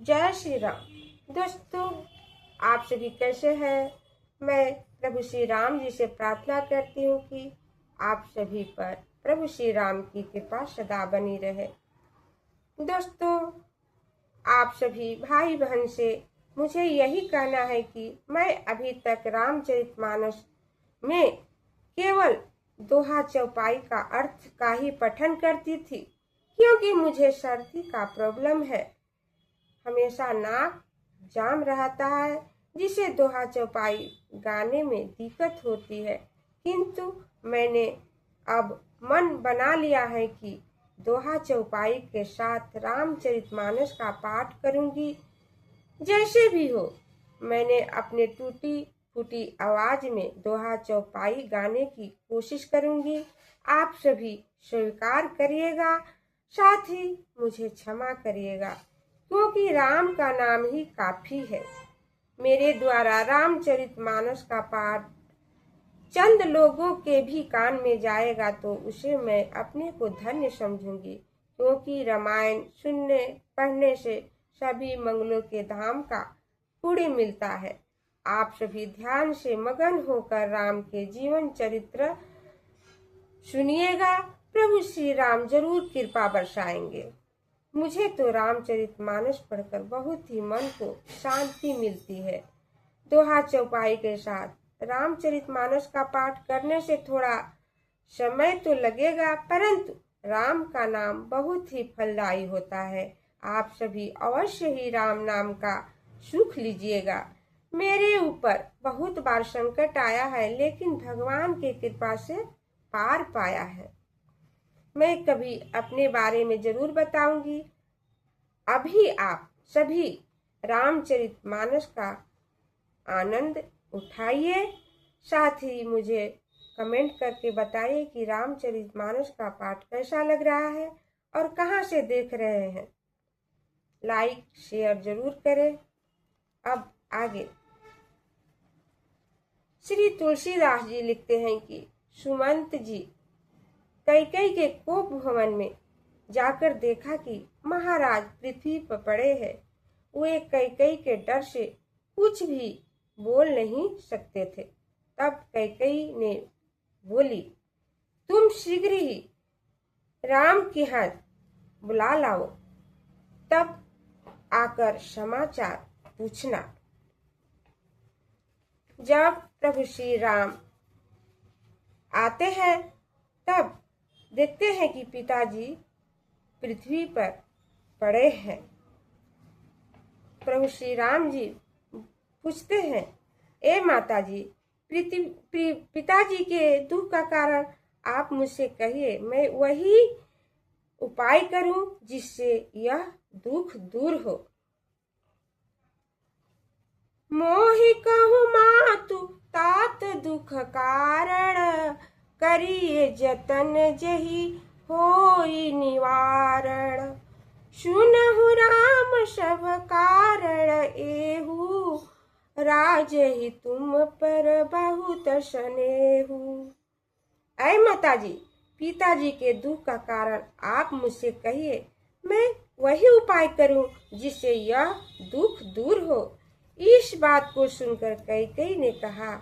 जय श्री राम। दोस्तों, आप सभी कैसे हैं? मैं प्रभु श्री राम जी से प्रार्थना करती हूँ कि आप सभी पर प्रभु श्री राम की कृपा सदा बनी रहे। दोस्तों, आप सभी भाई बहन से मुझे यही कहना है कि मैं अभी तक रामचरितमानस में केवल दोहा चौपाई का अर्थ का ही पठन करती थी, क्योंकि मुझे सर्दी का प्रॉब्लम है। हमेशा नाक जाम रहता है, जिसे दोहा चौपाई गाने में दिक्कत होती है। किंतु मैंने अब मन बना लिया है कि दोहा चौपाई के साथ रामचरितमानस का पाठ करूंगी। जैसे भी हो, मैंने अपने टूटी फूटी आवाज में दोहा चौपाई गाने की कोशिश करूंगी। आप सभी स्वीकार करिएगा, साथ ही मुझे क्षमा करिएगा, क्योंकि राम का नाम ही काफी है। मेरे द्वारा रामचरितमानस का पाठ चंद लोगों के भी कान में जाएगा तो उसे मैं अपने को धन्य समझूंगी, क्योंकि रामायण सुनने पढ़ने से सभी मंगलों के धाम का पुण्य मिलता है। आप सभी ध्यान से मगन होकर राम के जीवन चरित्र सुनिएगा। प्रभु श्री राम जरूर कृपा बरसाएंगे। मुझे तो रामचरितमानस पढ़कर बहुत ही मन को शांति मिलती है। दोहा चौपाई के साथ रामचरितमानस का पाठ करने से थोड़ा समय तो लगेगा, परंतु राम का नाम बहुत ही फलदायी होता है। आप सभी अवश्य ही राम नाम का सुख लीजिएगा। मेरे ऊपर बहुत बार संकट आया है, लेकिन भगवान की कृपा से पार पाया है। मैं कभी अपने बारे में जरूर बताऊंगी। अभी आप सभी रामचरितमानस का आनंद उठाइए, साथ ही मुझे कमेंट करके बताइए कि रामचरितमानस का पाठ कैसा लग रहा है और कहाँ से देख रहे हैं। लाइक शेयर जरूर करें। अब आगे श्री तुलसीदास जी लिखते हैं कि सुमंत जी कैकेयी के कोप भवन में जाकर देखा कि महाराज पृथ्वी पर पड़े हैं। वे कैकेयी के डर से कुछ भी बोल नहीं सकते थे। तब कैकेयी ने बोली, तुम शीघ्र ही राम के यहाँ बुला लाओ, तब आकर समाचार पूछना। जब प्रभु श्री राम आते हैं तब देखते हैं कि पिताजी पृथ्वी पर पड़े हैं। प्रभु श्री राम जी पूछते हैं, ए माता जी, पिताजी के दुख का कारण आप मुझसे कहिए, मैं वही उपाय करूं जिससे यह दुख दूर हो। मोहि कहूँ मातु तात दुख कारण, करिए जतन जही होई निवारण। सुनहु राम सब कारण एहू, राजहि तुम पर बहुत स्नेहु। ऐ माताजी, पिताजी के दुख का कारण आप मुझसे कहिए, मैं वही उपाय करूं जिससे यह दुख दूर हो। इस बात को सुनकर कैकेयी ने कहा,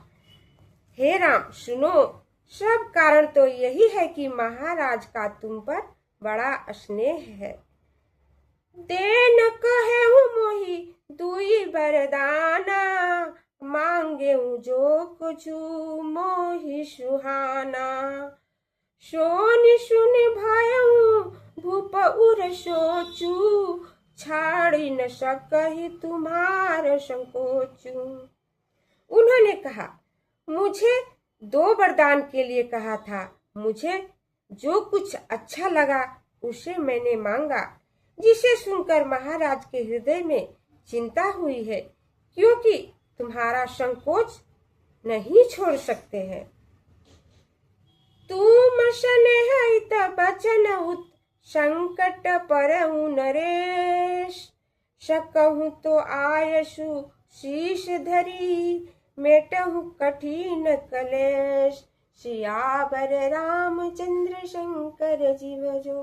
हे राम सुनो, सब कारण तो यही है कि महाराज का तुम पर बड़ा स्नेह है। देन कहेहु मोहि दुई वरदाना, मांगेहु जो कुछु मोहि सुहाना। सोनि सुनि भयहु भूप उर सोचू, छाड़ी न सकहि तुम्हार संकोचू। उन्होंने कहा, मुझे 2 वरदान के लिए कहा था, मुझे जो कुछ अच्छा लगा उसे मैंने मांगा। जिसे सुनकर महाराज के हृदय में चिंता हुई है, क्योंकि तुम्हारा संकोच नहीं छोड़ सकते हैं। तुम स्नेह हित बचन उत, संकट परहु नरेश। सकहु तो आयसु शीश धरी, मेटहु कठिन कलेश। सियावर रामचंद्र शंकर जी भजो,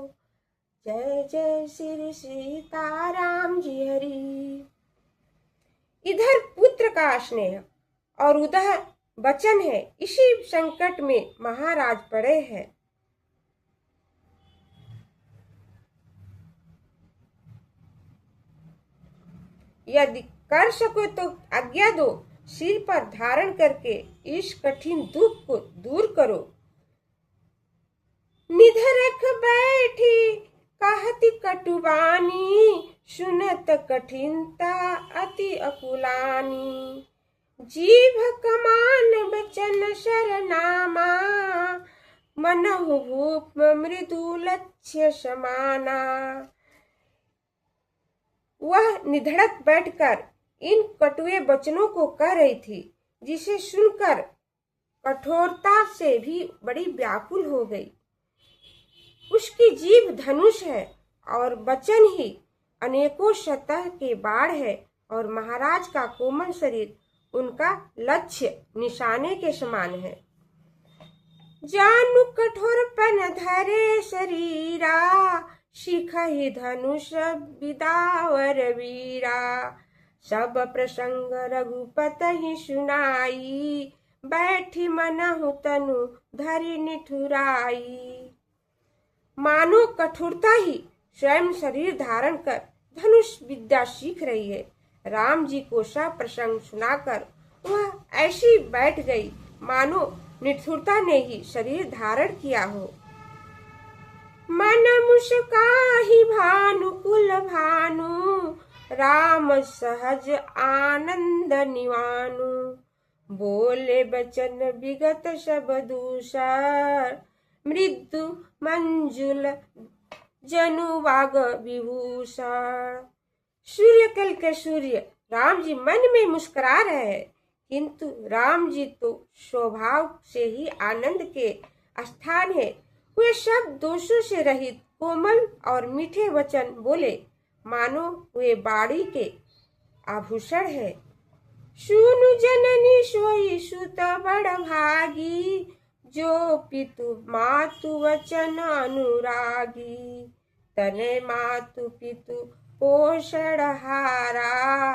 जय जय श्री सीताराम जी हरि। का स्नेह और उदार वचन है। इसी संकट में महाराज पड़े हैं। यदि कर सको तो आज्ञा दो, सिर पर धारण करके इस कठिन दुख को दूर करो। निधरख बैठी कहती कटुबानी, सुनत कठिनता अति अकुलानी। जीभ कमान बचन शरनामा, मनहु भूप मृदु लक्ष्य समाना। वह निधड़क बैठकर इन कटुए वचनों को कह रही थी, जिसे सुनकर कठोरता से भी बड़ी व्याकुल हो गई। उसकी जीभ धनुष है और वचन ही अनेकों सतह के बाढ़ है, और महाराज का कोमल शरीर उनका लक्ष्य निशाने के समान है। जानु कठोरपन धरे शरीरा, शिखहि धनुष विदावर वीरा। सब प्रसंग रघुपति सुनाई, बैठी मनहु तनु धरि निठुराई। मानो कठोरता ही स्वयं शरीर धारण कर धनुष विद्या सीख रही है। राम जी को सब प्रसंग सुनाकर वह ऐसी बैठ गई मानो निठुरता ने ही शरीर धारण किया हो। मन मुस्काहि भानुकुल भानु, राम सहज आनंद निवानु। बोले बचन विगत सब दूसर, मृदु मंजुल जनु वाग विभूषण। सूर्य कल के सूर्य राम जी मन में मुस्कुरा रहे हैं, किंतु राम जी तो स्वभाव से ही आनंद के स्थान है। वे सब दोषों से रहित कोमल और मीठे वचन बोले, मानो वे बाड़ी के आभूषण है। सुनु जननी सोई सुत बड़ भागी, जो पितु मातु वचन अनुरागी। तने मातु पितु पोषण हारा,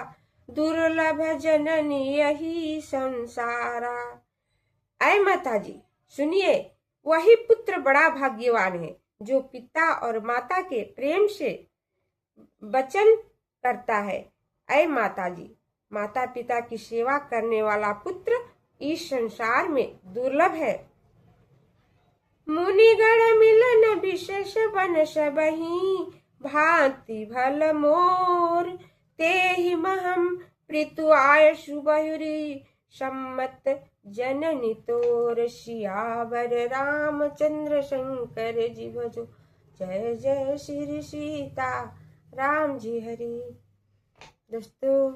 दुर्लभ जननी यही संसारा। ऐ माता जी सुनिए, वही पुत्र बड़ा भाग्यवान है जो पिता और माता के प्रेम से वचन करता है। ऐ माता जी, माता पिता की सेवा करने वाला पुत्र इस संसार में दुर्लभ है। मुनिगण मिलन विशेष बन सबहि, भांति भल मोर। तेहि महम प्रीतु आयसु बहुरी, सम्मत जननी तोर। सियावर रामचंद्र शंकर जी भजो, जय जय श्री सीता राम जी हरि। दोस्तों,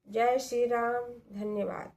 जय श्री राम। धन्यवाद।